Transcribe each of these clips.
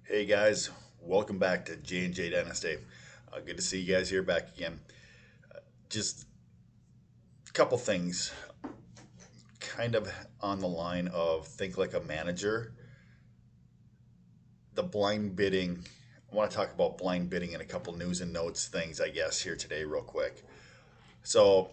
Hey guys, welcome back to J&J Dynasty. Good to see you guys here back again. Just a couple things, kind of on the line of think like a manager. The blind bidding. I want to talk about blind bidding and a couple news and notes things, I guess, here today, real quick. So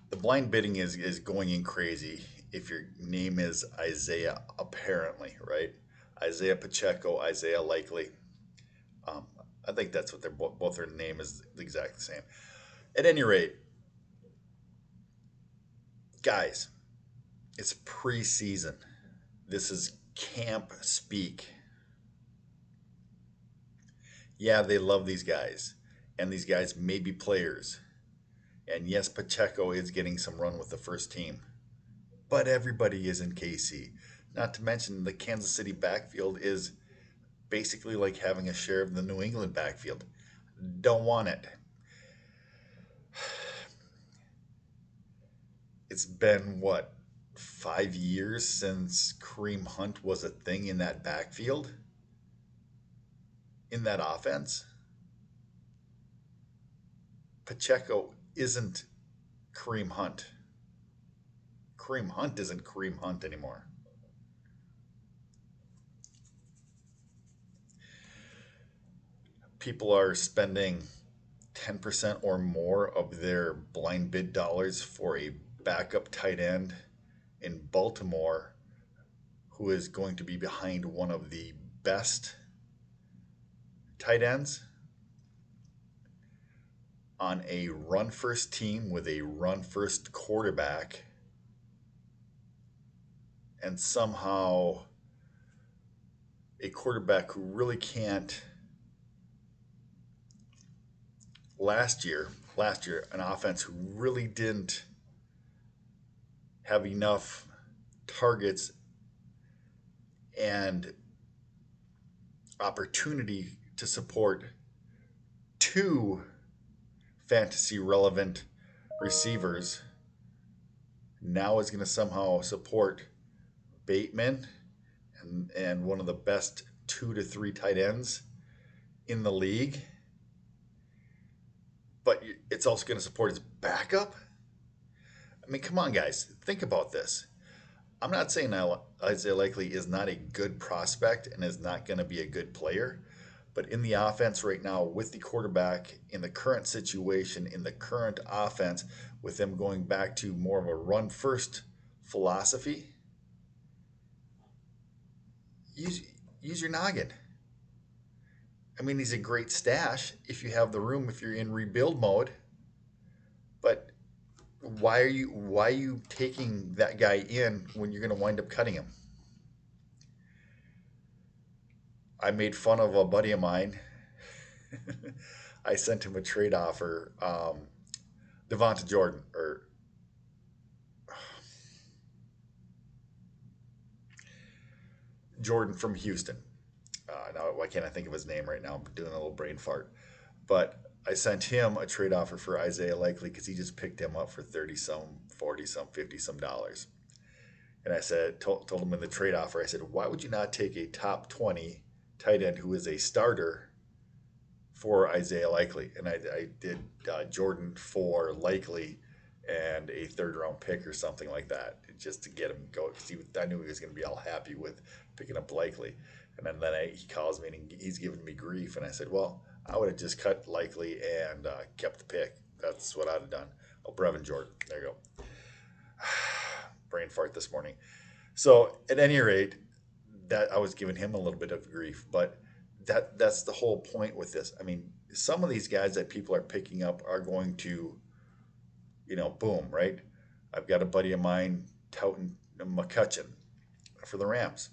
the blind bidding is going in crazy. If your name is Isaiah, apparently, right? Isaiah Pacheco, Isaiah Likely. Um, I think that's what they're both their name is the exact same. At any rate, guys, it's preseason. This is camp speak. Yeah, they love these guys, and these guys may be players. And yes, Pacheco is getting some run with the first team, but everybody is in KC. Not to mention the Kansas City backfield is basically like having a share of the New England backfield. Don't want it. It's been what, 5 years since Kareem Hunt was a thing in that backfield, in that offense. Pacheco isn't Kareem Hunt. Kareem Hunt isn't Kareem Hunt anymore. People are spending 10% or more of their blind bid dollars for a backup tight end in Baltimore who is going to be behind one of the best tight ends on a run first team with a run first quarterback, and somehow a quarterback who really can't. Last year an offense who really didn't have enough targets and opportunity to support two fantasy relevant receivers, now is going to somehow support Bateman and one of the best 2 to 3 tight ends in the league, but it's also going to support his backup. I mean, come on, guys, think about this. I'm not saying now Isaiah Likely is not a good prospect and is not going to be a good player, but in the offense right now, with the quarterback in the current situation, in the current offense, with them going back to more of a run first philosophy, use use your noggin. I mean, he's a great stash if you have the room, if you're in rebuild mode, but why are you taking that guy in when you're going to wind up cutting him? I made fun of a buddy of mine. I sent him a trade offer. Devonta Jordan or Jordan from Houston. Now, why can't I think of his name right now? I'm doing a little brain fart. But I sent him a trade offer for Isaiah Likely because he just picked him up for 30 some, 40 some, 50 some dollars. And I said, told him in the trade offer, I said, why would you not take a top 20 tight end who is a starter for Isaiah Likely? And I did Jordan for Likely and a third round pick or something like that just to get him going. Because I knew he was going to be all happy with picking up Likely. And then he calls me and he's giving me grief. And I said, well, I would have just cut Likely and kept the pick. That's what I'd have done. Oh, Brevin Jordan. There you go. Brain fart this morning. So at any rate, that I was giving him a little bit of grief, but that's the whole point with this. I mean, some of these guys that people are picking up are going to, boom, right? I've got a buddy of mine touting McCutcheon for the Rams.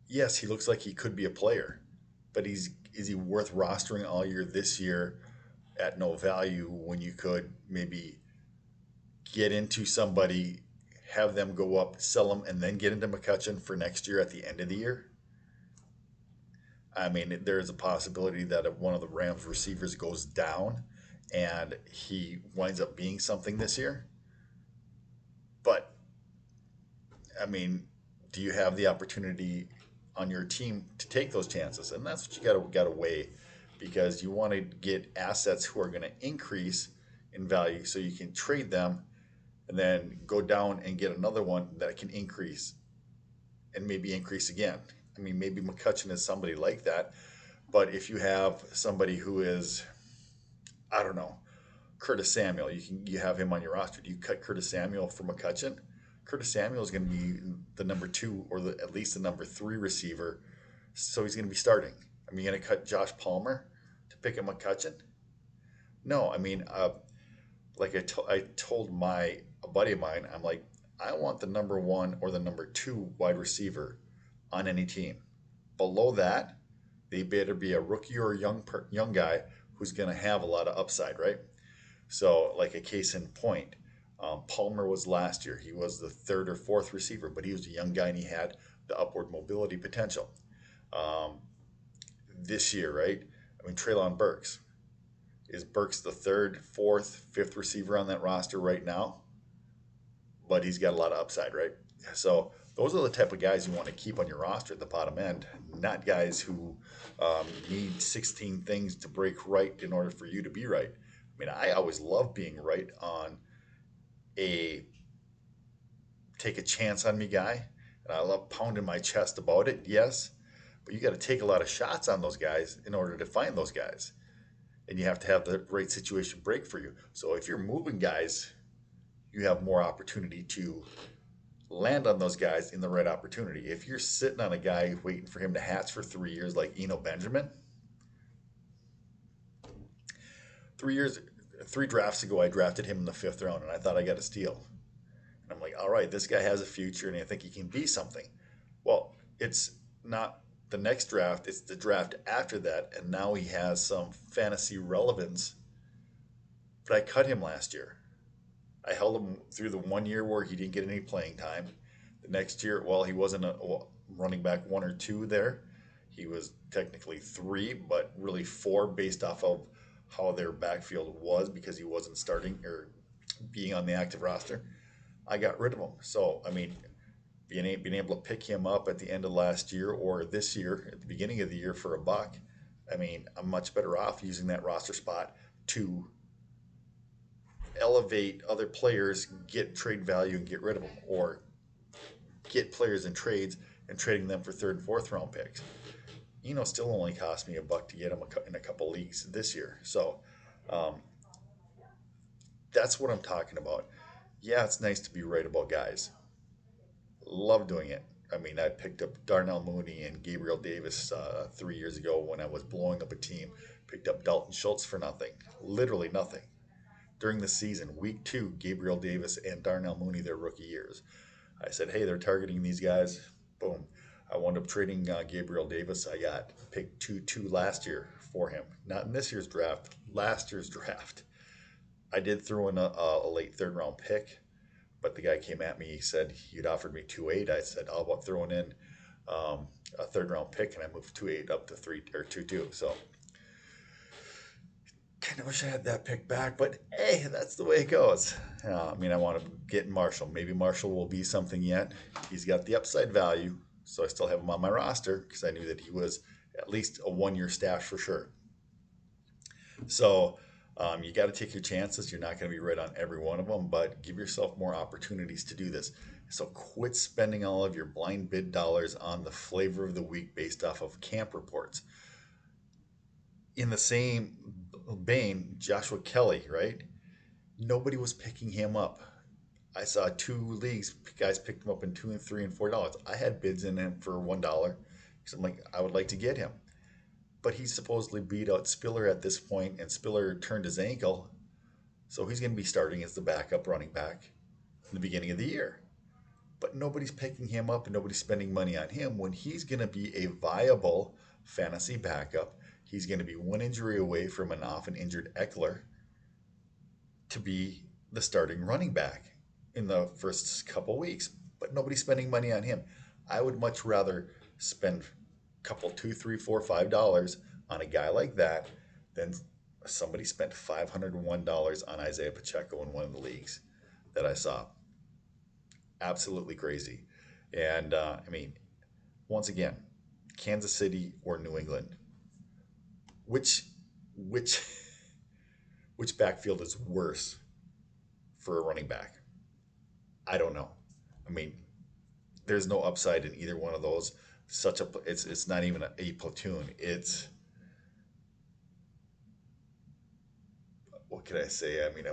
Yes, he looks like he could be a player, but is he worth rostering all year this year at no value when you could maybe get into somebody, have them go up, sell them, and then get into McCutcheon for next year at the end of the year? I mean, there is a possibility that if one of the Rams receivers goes down and he winds up being something this year. But I mean, do you have the opportunity on your team to take those chances, and that's what you got to weigh, because you want to get assets who are going to increase in value, so you can trade them and then go down and get another one that can increase and maybe increase again. I mean, maybe McCutcheon is somebody like that, but if you have somebody who is, I don't know, Curtis Samuel, you have him on your roster. Do you cut Curtis Samuel for McCutcheon? Curtis Samuel is going to be the number two, or at least the number three receiver, so he's going to be starting. I mean, you're going to cut Josh Palmer to pick up McCutcheon? No, I mean, like I told a buddy of mine, I'm like, I want the number one or the number two wide receiver on any team. Below that, they better be a rookie or a young guy who's going to have a lot of upside, right? So, like a case in point, Palmer was last year. He was the third or fourth receiver, but he was a young guy and he had the upward mobility potential. Um, this year, right? I mean, Treylon Burks. Is Burks the third, fourth, fifth receiver on that roster right now? But he's got a lot of upside, right? So those are the type of guys you want to keep on your roster at the bottom end, not guys who need 16 things to break right in order for you to be right. I mean, I always love being right on a take a chance on me guy, and I love pounding my chest about it, yes, but you got to take a lot of shots on those guys in order to find those guys. And you have to have the right situation break for you. So if you're moving guys, you have more opportunity to land on those guys in the right opportunity. If you're sitting on a guy waiting for him to hatch for 3 years, like Eno Benjamin, 3 years, 3 drafts ago, I drafted him in the fifth round, and I thought I got a steal. And I'm like, all right, this guy has a future, and I think he can be something. Well, it's not the next draft, it's the draft after that, and now he has some fantasy relevance. But I cut him last year. I held him through the 1 year where he didn't get any playing time. The next year, well, he wasn't a running back one or two there. He was technically three, but really four based off of how their backfield was, because he wasn't starting or being on the active roster. I got rid of him. So, I mean, being able to pick him up at the end of last year or this year at the beginning of the year for $1, I mean, I'm much better off using that roster spot to elevate other players, get trade value and get rid of them, or get players in trades and trading them for third and fourth round picks. Still only cost me $1 to get him in a couple leagues this year. So um, that's what I'm talking about. Yeah, it's nice to be right about guys. Love doing it. I mean, I picked up Darnell Mooney and Gabriel Davis 3 years ago when I was blowing up a team. Picked up Dalton Schultz for nothing, literally nothing. During the season, week 2, Gabriel Davis and Darnell Mooney, their rookie years. I said, hey, they're targeting these guys. Boom. I wound up trading Gabriel Davis. I got picked 2-2 last year for him. Not in this year's draft, last year's draft. I did throw in a late third round pick, but the guy came at me. He said he'd offered me 2-8. I said, how about throwing in a third round pick? And I moved 2-8 up to 3 or 2-2. So kind of wish I had that pick back, but hey, that's the way it goes. I mean, I want to get Marshall. Maybe Marshall will be something yet. He's got the upside value, so I still have him on my roster because I knew that he was at least a 1 year stash for sure. So you got to take your chances. You're not going to be right on every one of them, but give yourself more opportunities to do this. So quit spending all of your blind bid dollars on the flavor of the week based off of camp reports. In the same vein, Joshua Kelly, right? Nobody was picking him up. I saw 2 leagues, guys picked him up in $2 and $3 and $4. I had bids in him for $1 because I'm like, I would like to get him. But he supposedly beat out Spiller at this point, and Spiller turned his ankle, so he's going to be starting as the backup running back in the beginning of the year. But nobody's picking him up and nobody's spending money on him when he's going to be a viable fantasy backup. He's going to be one injury away from an often injured Eckler to be the starting running back in the first couple weeks. But nobody's spending money on him. I would much rather spend a couple, $2, $3, $4, $5 on a guy like that than somebody spent $501 on Isaiah Pacheco in one of the leagues that I saw. Absolutely crazy. And I mean, once again, Kansas City or New England. Which which which backfield is worse for a running back? I don't know. I mean, there's no upside in either one of those. It's not even a platoon. It's what can I say? I mean,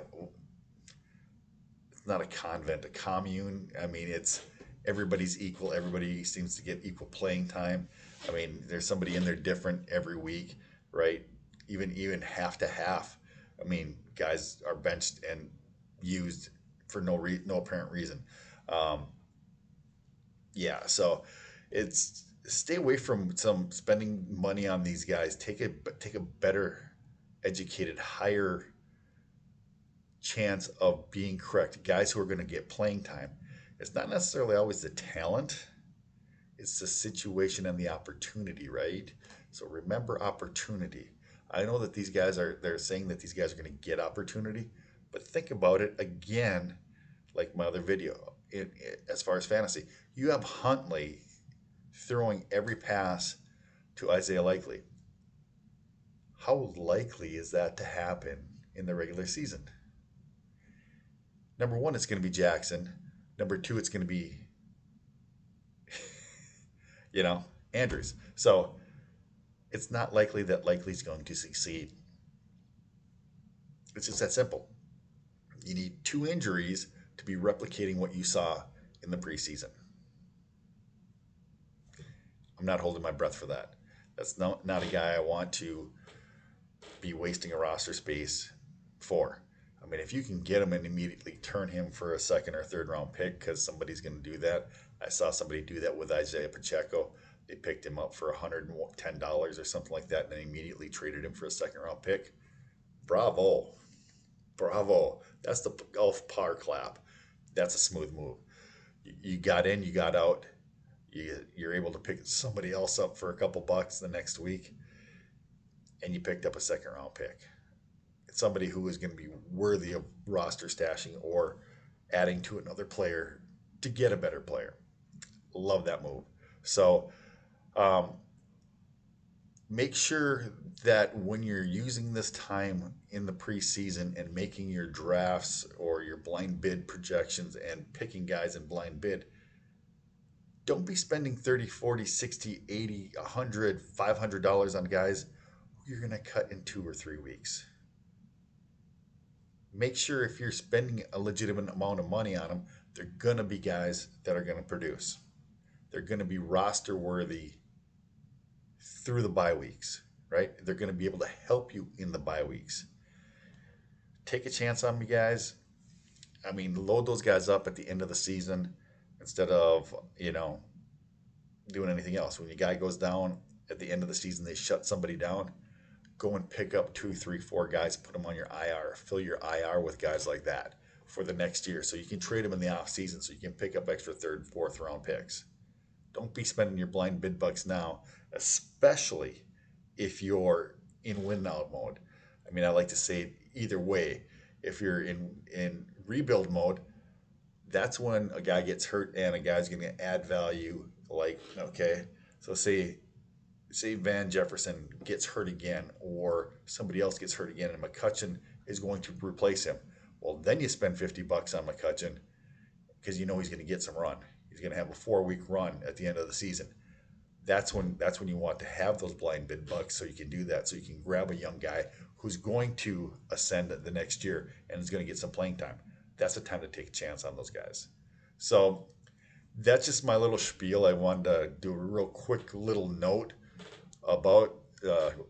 it's not a convent, a commune. I mean, it's everybody's equal. Everybody seems to get equal playing time. I mean, there's somebody in there different every week, right? Even half to half. I mean, guys are benched and used for no apparent reason. Um, yeah, so it's stay away from some spending money on these guys. Take a better educated, higher chance of being correct. Guys who are going to get playing time. It's not necessarily always the talent, it's the situation and the opportunity, right? So remember opportunity. I know that they're saying that these guys are going to get opportunity, but think about it again, like my other video, as far as fantasy. You have Huntley throwing every pass to Isaiah Likely. How likely is that to happen in the regular season? Number one, it's going to be Jackson. Number two, it's going to be, you know, Andrews. So it's not likely that Likely's going to succeed. It's just that simple. You need two injuries to be replicating what you saw in the preseason. I'm not holding my breath for that. That's not a guy I want to be wasting a roster space for. I mean, if you can get him and immediately turn him for a second or third round pick because somebody's going to do that. I saw somebody do that with Isaiah Pacheco. They picked him up for $110 or something like that and then immediately traded him for a second round pick. Bravo. Bravo. That's the golf par clap. That's a smooth move. You got in, you got out. You're able to pick somebody else up for a couple bucks the next week, and you picked up a second round pick. It's somebody who is going to be worthy of roster stashing or adding to another player to get a better player. Love that move. So um, make sure that when you're using this time in the preseason and making your drafts or your blind bid projections and picking guys in blind bid, don't be spending 30, 40, 60, 80, 100, $500 on guys who you're going to cut in 2 or 3 weeks. Make sure if you're spending a legitimate amount of money on them, they're going to be guys that are going to produce. They're going to be roster worthy through the bye weeks, right? They're going to be able to help you in the bye weeks. Take a chance on me, guys. I mean, load those guys up at the end of the season instead of, doing anything else. When your guy goes down at the end of the season, they shut somebody down. Go and pick up 2, 3, 4 guys, put them on your IR, fill your IR with guys like that for the next year. So you can trade them in the off season so you can pick up extra third, fourth round picks. Don't be spending your blind bid bucks now, especially if you're in win now mode. I mean, I like to say either way. If you're in rebuild mode, that's when a guy gets hurt and a guy's going to add value. Like, okay, so say Van Jefferson gets hurt again, or somebody else gets hurt again, and McCutcheon is going to replace him. Well, then you spend $50 on McCutcheon because you know he's going to get some run. He's going to have a 4-week run at the end of the season. That's when you want to have those blind bid bucks so you can do that. So you can grab a young guy who's going to ascend the next year and is going to get some playing time. That's the time to take a chance on those guys. So that's just my little spiel. I wanted to do a real quick little note about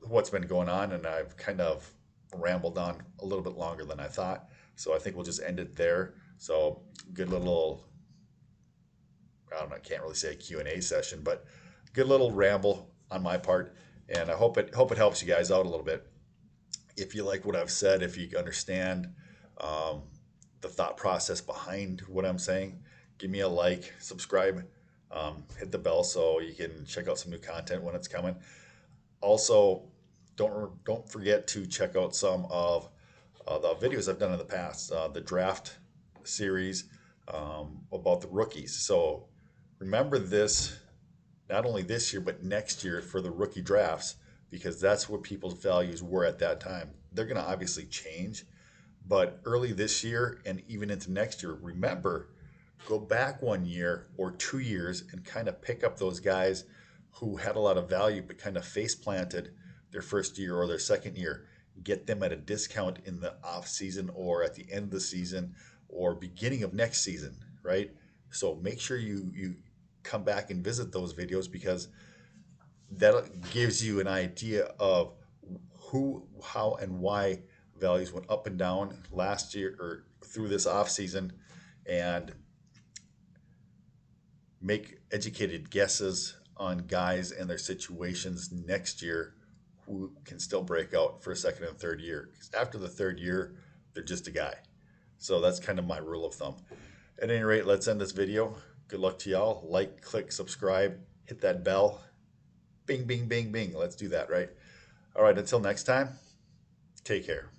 what's been going on, and I've kind of rambled on a little bit longer than I thought. So I think we'll just end it there. So good little, I don't know, I can't really say a Q&A session, but good little ramble on my part, and I hope it helps you guys out a little bit. If you like what I've said, if you understand um, the thought process behind what I'm saying, give me a like, subscribe, hit the bell so you can check out some new content when it's coming. Also, don't forget to check out some of the videos I've done in the past, the draft series about the rookies. So remember this not only this year, but next year for the rookie drafts, because that's what people's values were at that time. They're going to obviously change, but early this year and even into next year, remember, go back 1 year or 2 years and kind of pick up those guys who had a lot of value but kind of face planted their first year or their second year. Get them at a discount in the off season or at the end of the season or beginning of next season, right? So make sure you come back and visit those videos, because that gives you an idea of who, how, and why values went up and down last year or through this off season, and make educated guesses on guys and their situations next year who can still break out for a second and third year. Because after the third year, they're just a guy. So that's kind of my rule of thumb. At any rate, let's end this video. Good luck to y'all. Like, click, subscribe, hit that bell. Bing, bing, bing, bing. Let's do that, right? All right, until next time, take care.